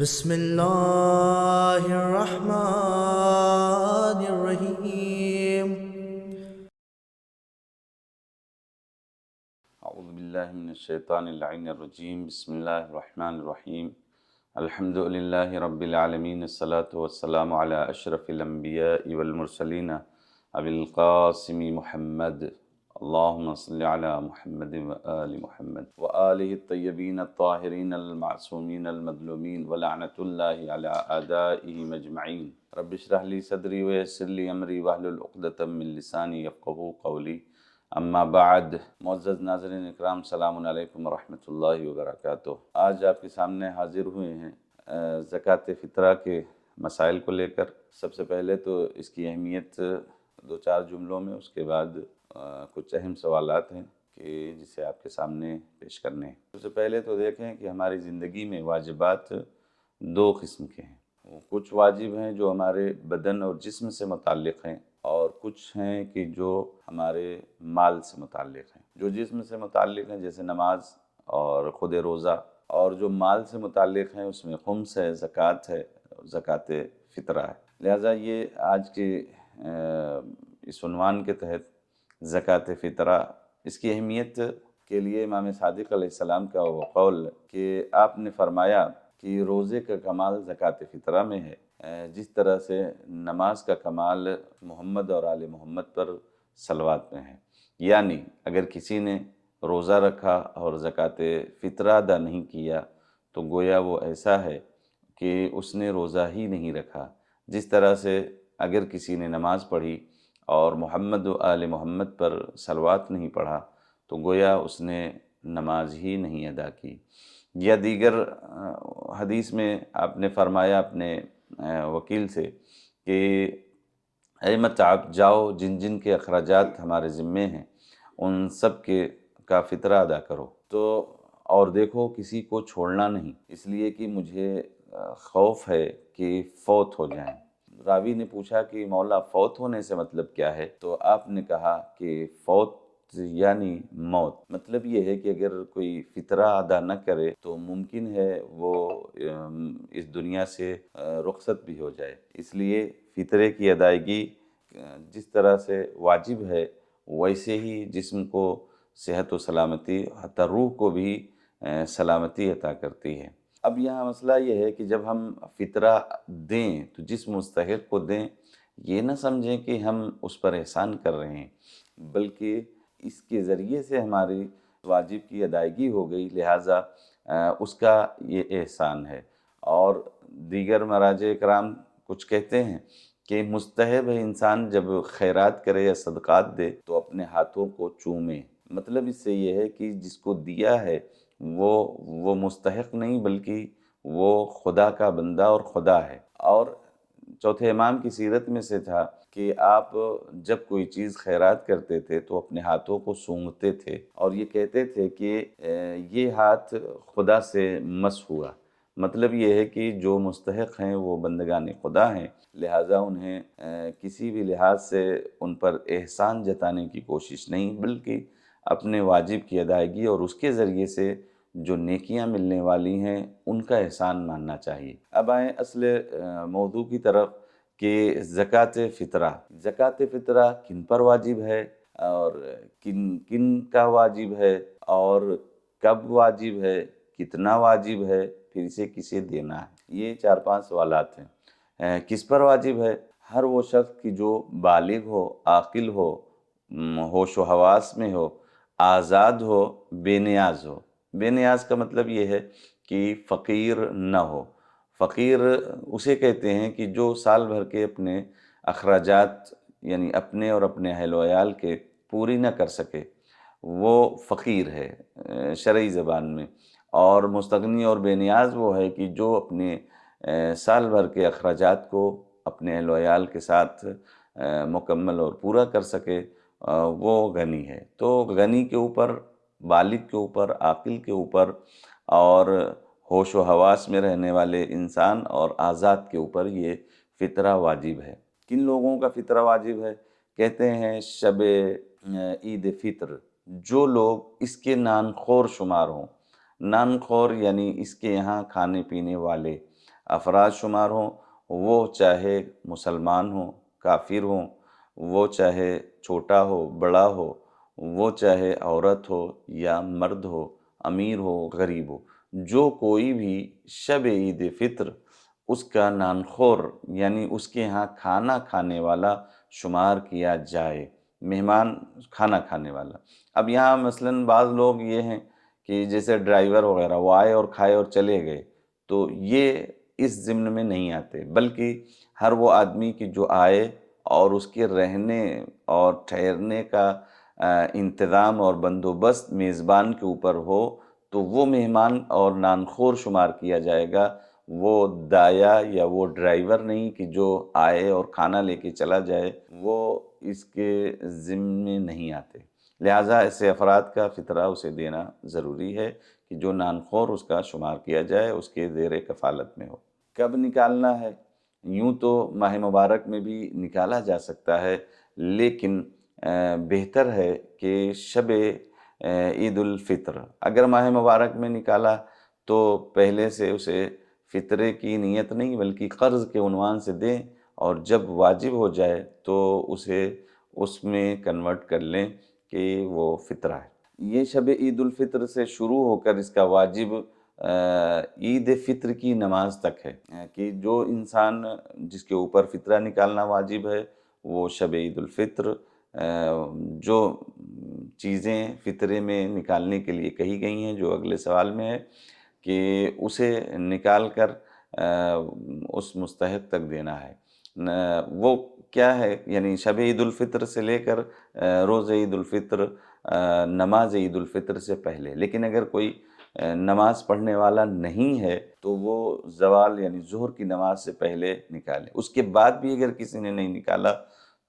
بسم اللہ الرحمن الرحیم۔ اعوذ باللہ من الشیطان اللعین الرجیم، بسم اللہ الرحمن الرحیم۔ الحمد للہ رب العالمین، الصلاۃ والسلام علی اشرف الانبیاء والمرسلین ابی القاسم محمد، اللہم صل علی محمد وآل محمد وآلہ الطیبین الطاہرین المعصومین المظلومین ولعنۃ اللہ علی اعدائہم اجمعین۔ رب اشرح لی صدری ویسر لی امری واحلل عقدۃ من لسانی یفقہوا قولی، اما بعد۔ معزز ناظرین اکرام، السلام علیکم ورحمۃ اللہ وبرکاتہ۔ آج آپ کے سامنے حاضر ہوئے ہیں زکوٰۃ فطرہ کے مسائل کو لے کر۔ سب سے پہلے تو اس کی اہمیت دو چار جملوں میں، اس کے بعد کچھ اہم سوالات ہیں کہ جسے آپ کے سامنے پیش کرنے ہیں۔ سب سے پہلے تو دیکھیں کہ ہماری زندگی میں واجبات دو قسم کے ہیں۔ کچھ واجب ہیں جو ہمارے بدن اور جسم سے متعلق ہیں، اور کچھ ہیں کہ جو ہمارے مال سے متعلق ہیں۔ جو جسم سے متعلق ہیں جیسے نماز اور خود روزہ، اور جو مال سے متعلق ہیں اس میں خمس ہے، زکوٰۃ ہے، زکوٰۃ فطرہ ہے۔ لہٰذا یہ آج کے اس عنوان کے تحت زکوٰۃ فطرہ، اس کی اہمیت کے لیے امام صادق علیہ السلام کا وہ قول کہ آپ نے فرمایا کہ روزے کا کمال زکوٰۃ فطرہ میں ہے، جس طرح سے نماز کا کمال محمد اور آل محمد پر صلوات میں ہے۔ یعنی اگر کسی نے روزہ رکھا اور زکوٰۃ فطرہ ادا نہیں کیا تو گویا وہ ایسا ہے کہ اس نے روزہ ہی نہیں رکھا۔ جس طرح سے اگر کسی نے نماز پڑھی اور محمد و آل محمد پر صلوات نہیں پڑھا تو گویا اس نے نماز ہی نہیں ادا کی۔ یا دیگر حدیث میں آپ نے فرمایا اپنے وکیل سے کہ اے مت آپ جاؤ، جن جن کے اخراجات ہمارے ذمے ہیں ان سب کا فطرہ ادا کرو، تو اور دیکھو کسی کو چھوڑنا نہیں، اس لیے کہ مجھے خوف ہے کہ فوت ہو جائیں۔ راوی نے پوچھا کہ مولا فوت ہونے سے مطلب کیا ہے؟ تو آپ نے کہا کہ فوت یعنی موت۔ مطلب یہ ہے کہ اگر کوئی فطرہ ادا نہ کرے تو ممکن ہے وہ اس دنیا سے رخصت بھی ہو جائے۔ اس لیے فطرے کی ادائیگی جس طرح سے واجب ہے، ویسے ہی جسم کو صحت و سلامتی، حتی روح کو بھی سلامتی عطا کرتی ہے۔ اب یہاں مسئلہ یہ ہے کہ جب ہم فطرہ دیں تو جس مستحق کو دیں، یہ نہ سمجھیں کہ ہم اس پر احسان کر رہے ہیں، بلکہ اس کے ذریعے سے ہماری واجب کی ادائیگی ہو گئی، لہٰذا اس کا یہ احسان ہے۔ اور دیگر مراجع اکرام کچھ کہتے ہیں کہ مستحب ہے انسان جب خیرات کرے یا صدقات دے تو اپنے ہاتھوں کو چومے۔ مطلب اس سے یہ ہے کہ جس کو دیا ہے وہ مستحق نہیں، بلکہ وہ خدا کا بندہ اور خدا ہے۔ اور چوتھے امام کی سیرت میں سے تھا کہ آپ جب کوئی چیز خیرات کرتے تھے تو اپنے ہاتھوں کو سونگھتے تھے اور یہ کہتے تھے کہ یہ ہاتھ خدا سے مس ہوا۔ مطلب یہ ہے کہ جو مستحق ہیں وہ بندگان خدا ہیں، لہٰذا انہیں کسی بھی لحاظ سے ان پر احسان جتانے کی کوشش نہیں، بلکہ اپنے واجب کی ادائیگی اور اس کے ذریعے سے جو نیکیاں ملنے والی ہیں ان کا احسان ماننا چاہیے۔ اب آئیں اصل موضوع کی طرف کہ زکوٰۃ فطرہ۔ زکوٰۃ فطرہ کن پر واجب ہے اور کن کن کا واجب ہے اور کب واجب ہے، کتنا واجب ہے، پھر اسے کسے دینا ہے؟ یہ 4-5 سوالات ہیں۔ کس پر واجب ہے؟ ہر وہ شخص کی جو بالغ ہو، عاقل ہو، ہوش و حواس میں ہو، آزاد ہو، بے نیاز ہو۔ بے نیاز کا مطلب یہ ہے کہ فقیر نہ ہو۔ فقیر اسے کہتے ہیں کہ جو سال بھر کے اپنے اخراجات یعنی اپنے اور اپنے اہل و عیال کے پوری نہ کر سکے، وہ فقیر ہے شرعی زبان میں۔ اور مستغنی اور بے نیاز وہ ہے کہ جو اپنے سال بھر کے اخراجات کو اپنے اہل و عیال کے ساتھ مکمل اور پورا کر سکے، وہ غنی ہے۔ تو غنی کے اوپر، بالغ کے اوپر، عاقل کے اوپر اور ہوش و حواس میں رہنے والے انسان اور آزاد کے اوپر یہ فطرہ واجب ہے۔ کن لوگوں کا فطرہ واجب ہے؟ کہتے ہیں شب عید فطر، جو لوگ اس کے نان خور شمار ہوں۔ نان خور یعنی اس کے یہاں کھانے پینے والے، افراد شمار ہوں، وہ چاہے مسلمان ہوں، کافر ہوں، وہ چاہے چھوٹا ہو بڑا ہو، وہ چاہے عورت ہو یا مرد ہو، امیر ہو غریب ہو، جو کوئی بھی شب عید فطر اس کا نانخور یعنی اس کے ہاں کھانا کھانے والا شمار کیا جائے، مہمان کھانا کھانے والا۔ اب یہاں مثلاً بعض لوگ یہ ہیں کہ جیسے ڈرائیور وغیرہ وہ آئے اور کھائے اور چلے گئے، تو یہ اس ضمن میں نہیں آتے، بلکہ ہر وہ آدمی کی جو آئے اور اس کے رہنے اور ٹھہرنے کا انتظام اور بندوبست میزبان کے اوپر ہو تو وہ مہمان اور نانخور شمار کیا جائے گا، وہ دایا یا وہ ڈرائیور نہیں کہ جو آئے اور کھانا لے کے چلا جائے، وہ اس کے ضمن میں نہیں آتے۔ لہٰذا ایسے افراد کا فطرہ اسے دینا ضروری ہے کہ جو نانخور اس کا شمار کیا جائے، اس کے زیر کفالت میں ہو۔ کب نکالنا ہے؟ یوں تو ماہ مبارک میں بھی نکالا جا سکتا ہے، لیکن بہتر ہے کہ شب عید الفطر اگر ماہ مبارک میں نکالا تو پہلے سے اسے فطرے کی نیت نہیں بلکہ قرض کے عنوان سے دیں، اور جب واجب ہو جائے تو اسے اس میں کنورٹ کر لیں کہ وہ فطرہ ہے۔ یہ شب عید الفطر سے شروع ہو کر اس کا واجب عید فطر کی نماز تک ہے، کہ جو انسان جس کے اوپر فطرہ نکالنا واجب ہے وہ شب عید الفطر جو چیزیں فطرے میں نکالنے کے لیے کہی گئی ہیں جو اگلے سوال میں ہے کہ اسے نکال کر اس مستحق تک دینا ہے۔ وہ کیا ہے؟ یعنی شب عید الفطر سے لے کر روز عید الفطر، نماز عید الفطر سے پہلے۔ لیکن اگر کوئی نماز پڑھنے والا نہیں ہے تو وہ زوال یعنی ظہر کی نماز سے پہلے نکالے۔ اس کے بعد بھی اگر کسی نے نہیں نکالا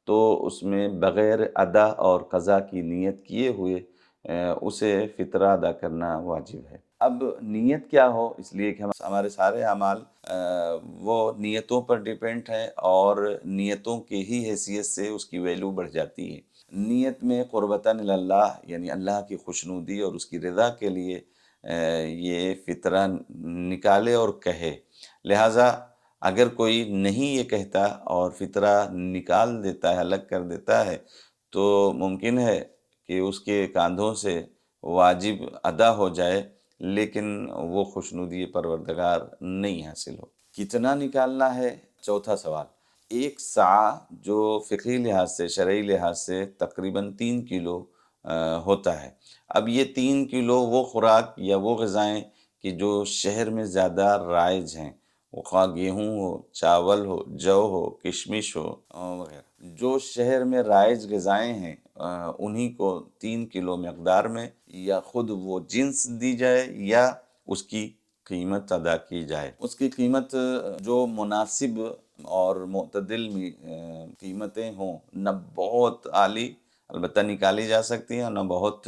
تو اس میں بغیر ادا اور قضا کی نیت کیے ہوئے اسے فطرہ ادا کرنا واجب ہے۔ اب نیت کیا ہو، اس لیے کہ ہمارے سارے اعمال وہ نیتوں پر ڈیپینڈ ہیں، اور نیتوں کے ہی حیثیت سے اس کی ویلیو بڑھ جاتی ہے۔ نیت میں قربتاً اللہ یعنی اللہ کی خوشنودی اور اس کی رضا کے لیے یہ فطرہ نکالے اور کہے۔ لہٰذا اگر کوئی نہیں یہ کہتا اور فطرہ نکال دیتا ہے، الگ کر دیتا ہے، تو ممکن ہے کہ اس کے کاندھوں سے واجب ادا ہو جائے لیکن وہ خوشنودی پروردگار نہیں حاصل ہو۔ کتنا نکالنا ہے؟ چوتھا سوال۔ ایک صاع جو فقہی لحاظ سے شرعی لحاظ سے تقریباً 3 کلو ہوتا ہے۔ اب یہ 3 کلو وہ خوراک یا وہ غذائیں کہ جو شہر میں زیادہ رائج ہیں، وہ خواہ گیہوں ہو، چاول ہو، جو ہو، کشمش ہو وغیرہ، جو شہر میں رائج غذائیں ہیں انہی کو 3 کلو مقدار میں یا خود وہ جنس دی جائے یا اس کی قیمت ادا کی جائے۔ اس کی قیمت جو مناسب اور معتدل قیمتیں ہوں، نہ بہت عالی البتہ نکالی جا سکتی ہیں، نہ بہت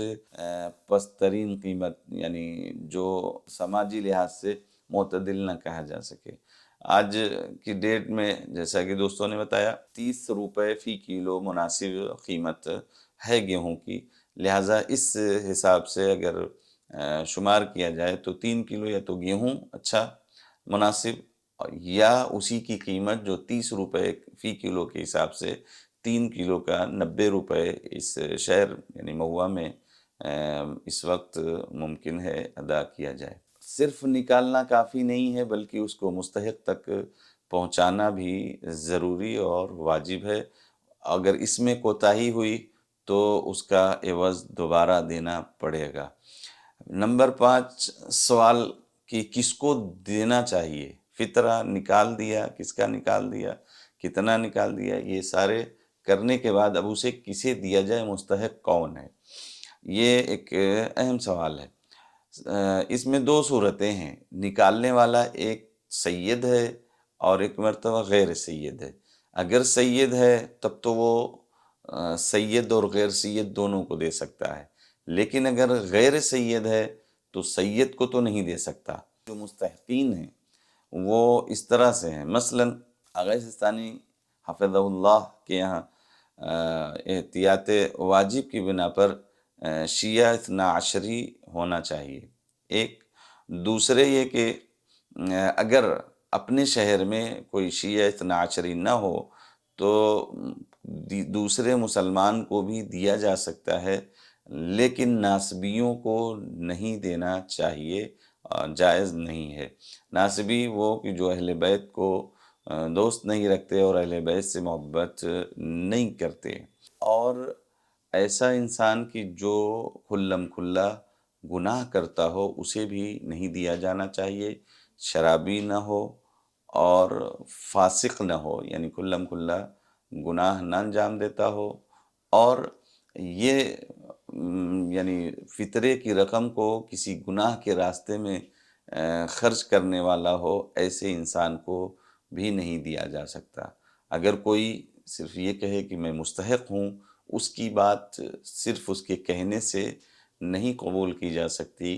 پست ترین قیمت یعنی جو سماجی لحاظ سے معتدل نہ کہا جا سکے۔ آج کی ڈیٹ میں جیسا کہ دوستوں نے بتایا 30 روپے فی کلو مناسب قیمت ہے گیہوں کی، لہٰذا اس حساب سے اگر شمار کیا جائے تو 3 کلو یا تو گیہوں اچھا مناسب، یا اسی کی قیمت جو 30 روپے فی کلو کے حساب سے 3 کلو کا 90 روپے اس شہر یعنی مہوا میں اس وقت ممکن ہے ادا کیا جائے۔ صرف نکالنا کافی نہیں ہے بلکہ اس کو مستحق تک پہنچانا بھی ضروری اور واجب ہے۔ اگر اس میں کوتاہی ہوئی تو اس کا عوض دوبارہ دینا پڑے گا۔ نمبر 5 سوال کہ کس کو دینا چاہیے؟ فطرہ نکال دیا، کس کا نکال دیا، کتنا نکال دیا، یہ سارے کرنے کے بعد اب اسے کسے دیا جائے، مستحق کون ہے؟ یہ ایک اہم سوال ہے۔ اس میں 2 صورتیں ہیں، نکالنے والا ایک سید ہے اور ایک مرتبہ غیر سید ہے۔ اگر سید ہے تب تو وہ سید اور غیر سید دونوں کو دے سکتا ہے، لیکن اگر غیر سید ہے تو سید کو تو نہیں دے سکتا۔ جو مستحقین ہیں وہ اس طرح سے ہیں، مثلاً آغا سستانی حفظہ اللہ کے یہاں احتیاط واجب کی بنا پر شیعہ 12 ہونا چاہیے۔ ایک دوسرے یہ کہ اگر اپنے شہر میں کوئی شیعہ اثنا عشری نہ ہو تو دوسرے مسلمان کو بھی دیا جا سکتا ہے، لیکن ناسبیوں کو نہیں دینا چاہیے، جائز نہیں ہے۔ ناسبی وہ کہ جو اہل بیت کو دوست نہیں رکھتے اور اہل بیت سے محبت نہیں کرتے، اور ایسا انسان کی جو کھلم کھلا گناہ کرتا ہو اسے بھی نہیں دیا جانا چاہیے، شرابی نہ ہو اور فاسق نہ ہو، یعنی کھلم کھلا گناہ نہ انجام دیتا ہو، اور یہ یعنی فطرے کی رقم کو کسی گناہ کے راستے میں خرچ کرنے والا ہو، ایسے انسان کو بھی نہیں دیا جا سکتا۔ اگر کوئی صرف یہ کہے کہ میں مستحق ہوں، اس کی بات صرف اس کے کہنے سے نہیں قبول کی جا سکتی،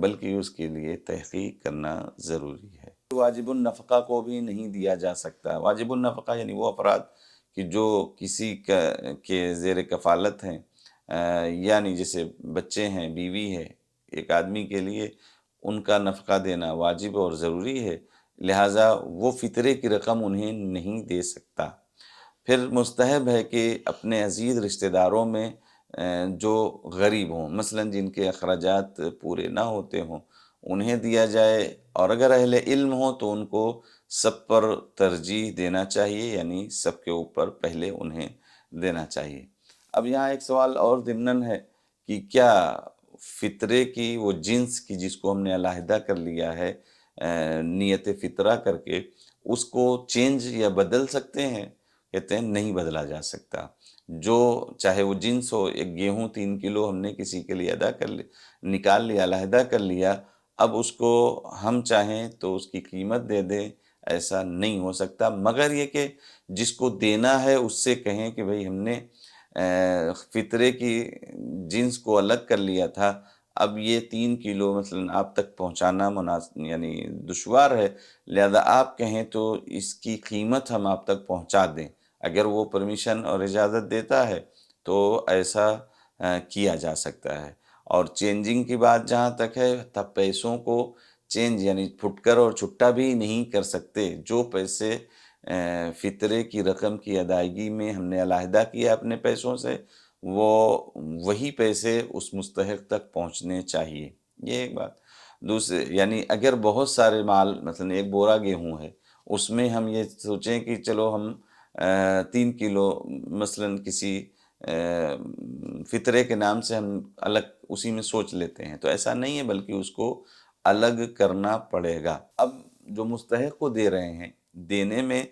بلکہ اس کے لیے تحقیق کرنا ضروری ہے۔ واجب النفقہ کو بھی نہیں دیا جا سکتا۔ واجب النفقہ یعنی وہ افراد کہ جو کسی کے زیر کفالت ہیں، یعنی جیسے بچے ہیں، بیوی ہے، ایک آدمی کے لیے ان کا نفقہ دینا واجب اور ضروری ہے، لہٰذا وہ فطرے کی رقم انہیں نہیں دے سکتا۔ پھر مستحب ہے کہ اپنے عزیز رشتہ داروں میں جو غریب ہوں، مثلا جن کے اخراجات پورے نہ ہوتے ہوں، انہیں دیا جائے، اور اگر اہل علم ہوں تو ان کو سب پر ترجیح دینا چاہیے، یعنی سب کے اوپر پہلے انہیں دینا چاہیے۔ اب یہاں ایک سوال اور ضمناً ہے کہ کیا فطرے کی وہ جنس کی جس کو ہم نے علیحدہ کر لیا ہے نیت فطرہ کر کے، اس کو چینج یا بدل سکتے ہیں؟ کہتے ہیں نہیں بدلا جا سکتا۔ جو چاہے وہ جنس ہو، ایک گیہوں 3 کلو ہم نے کسی کے لیے نکال لیا، علیحدہ کر لیا، اب اس کو ہم چاہیں تو اس کی قیمت دے دیں، ایسا نہیں ہو سکتا، مگر یہ کہ جس کو دینا ہے اس سے کہیں کہ بھئی ہم نے فطرے کی جنس کو الگ کر لیا تھا، اب یہ 3 کلو مثلا آپ تک پہنچانا یعنی دشوار ہے، لہذا آپ کہیں تو اس کی قیمت ہم آپ تک پہنچا دیں۔ اگر وہ پرمیشن اور اجازت دیتا ہے تو ایسا کیا جا سکتا ہے۔ اور چینجنگ کی بات جہاں تک ہے، تب پیسوں کو چینج یعنی پھٹ کر اور چھٹا بھی نہیں کر سکتے۔ جو پیسے فطرے کی رقم کی ادائیگی میں ہم نے علیحدہ کیا اپنے پیسوں سے، وہ وہی پیسے اس مستحق تک پہنچنے چاہیے، یہ ایک بات۔ دوسرے یعنی اگر بہت سارے مال، مثلا ایک بورا گیہوں ہے، اس میں ہم یہ سوچیں کہ چلو ہم 3 کلو مثلا کسی فطرے کے نام سے ہم الگ اسی میں سوچ لیتے ہیں، تو ایسا نہیں ہے، بلکہ اس کو الگ کرنا پڑے گا۔ اب جو مستحق کو دے رہے ہیں، دینے میں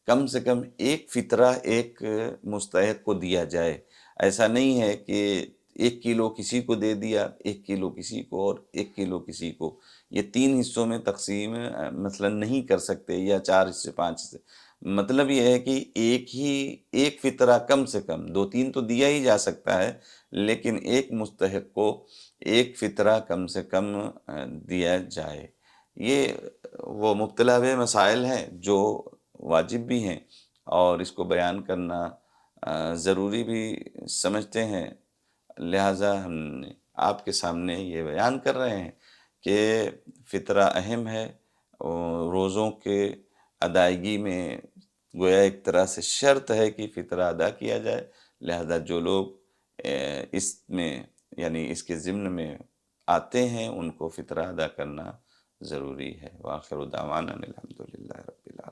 کم سے کم ایک فطرہ ایک مستحق کو دیا جائے۔ ایسا نہیں ہے کہ 1 کلو کسی کو دے دیا، 1 کلو کسی کو اور 1 کلو کسی کو، یہ 3 حصوں میں تقسیم مثلا نہیں کر سکتے، یا 4 حصے 5 حصے۔ مطلب یہ ہے کہ ایک فطرہ کم سے کم، 2-3 تو دیا ہی جا سکتا ہے، لیکن ایک مستحق کو ایک فطرہ کم سے کم دیا جائے۔ یہ وہ مبتلا ہوئے مسائل ہیں جو واجب بھی ہیں، اور اس کو بیان کرنا ضروری بھی سمجھتے ہیں، لہٰذا ہم آپ کے سامنے یہ بیان کر رہے ہیں کہ فطرہ اہم ہے، روزوں کے ادائیگی میں گویا ایک طرح سے شرط ہے کہ فطرہ ادا کیا جائے، لہذا جو لوگ اس میں یعنی اس کے ضمن میں آتے ہیں ان کو فطرہ ادا کرنا ضروری ہے۔ وآخر دعوانا الحمدللہ۔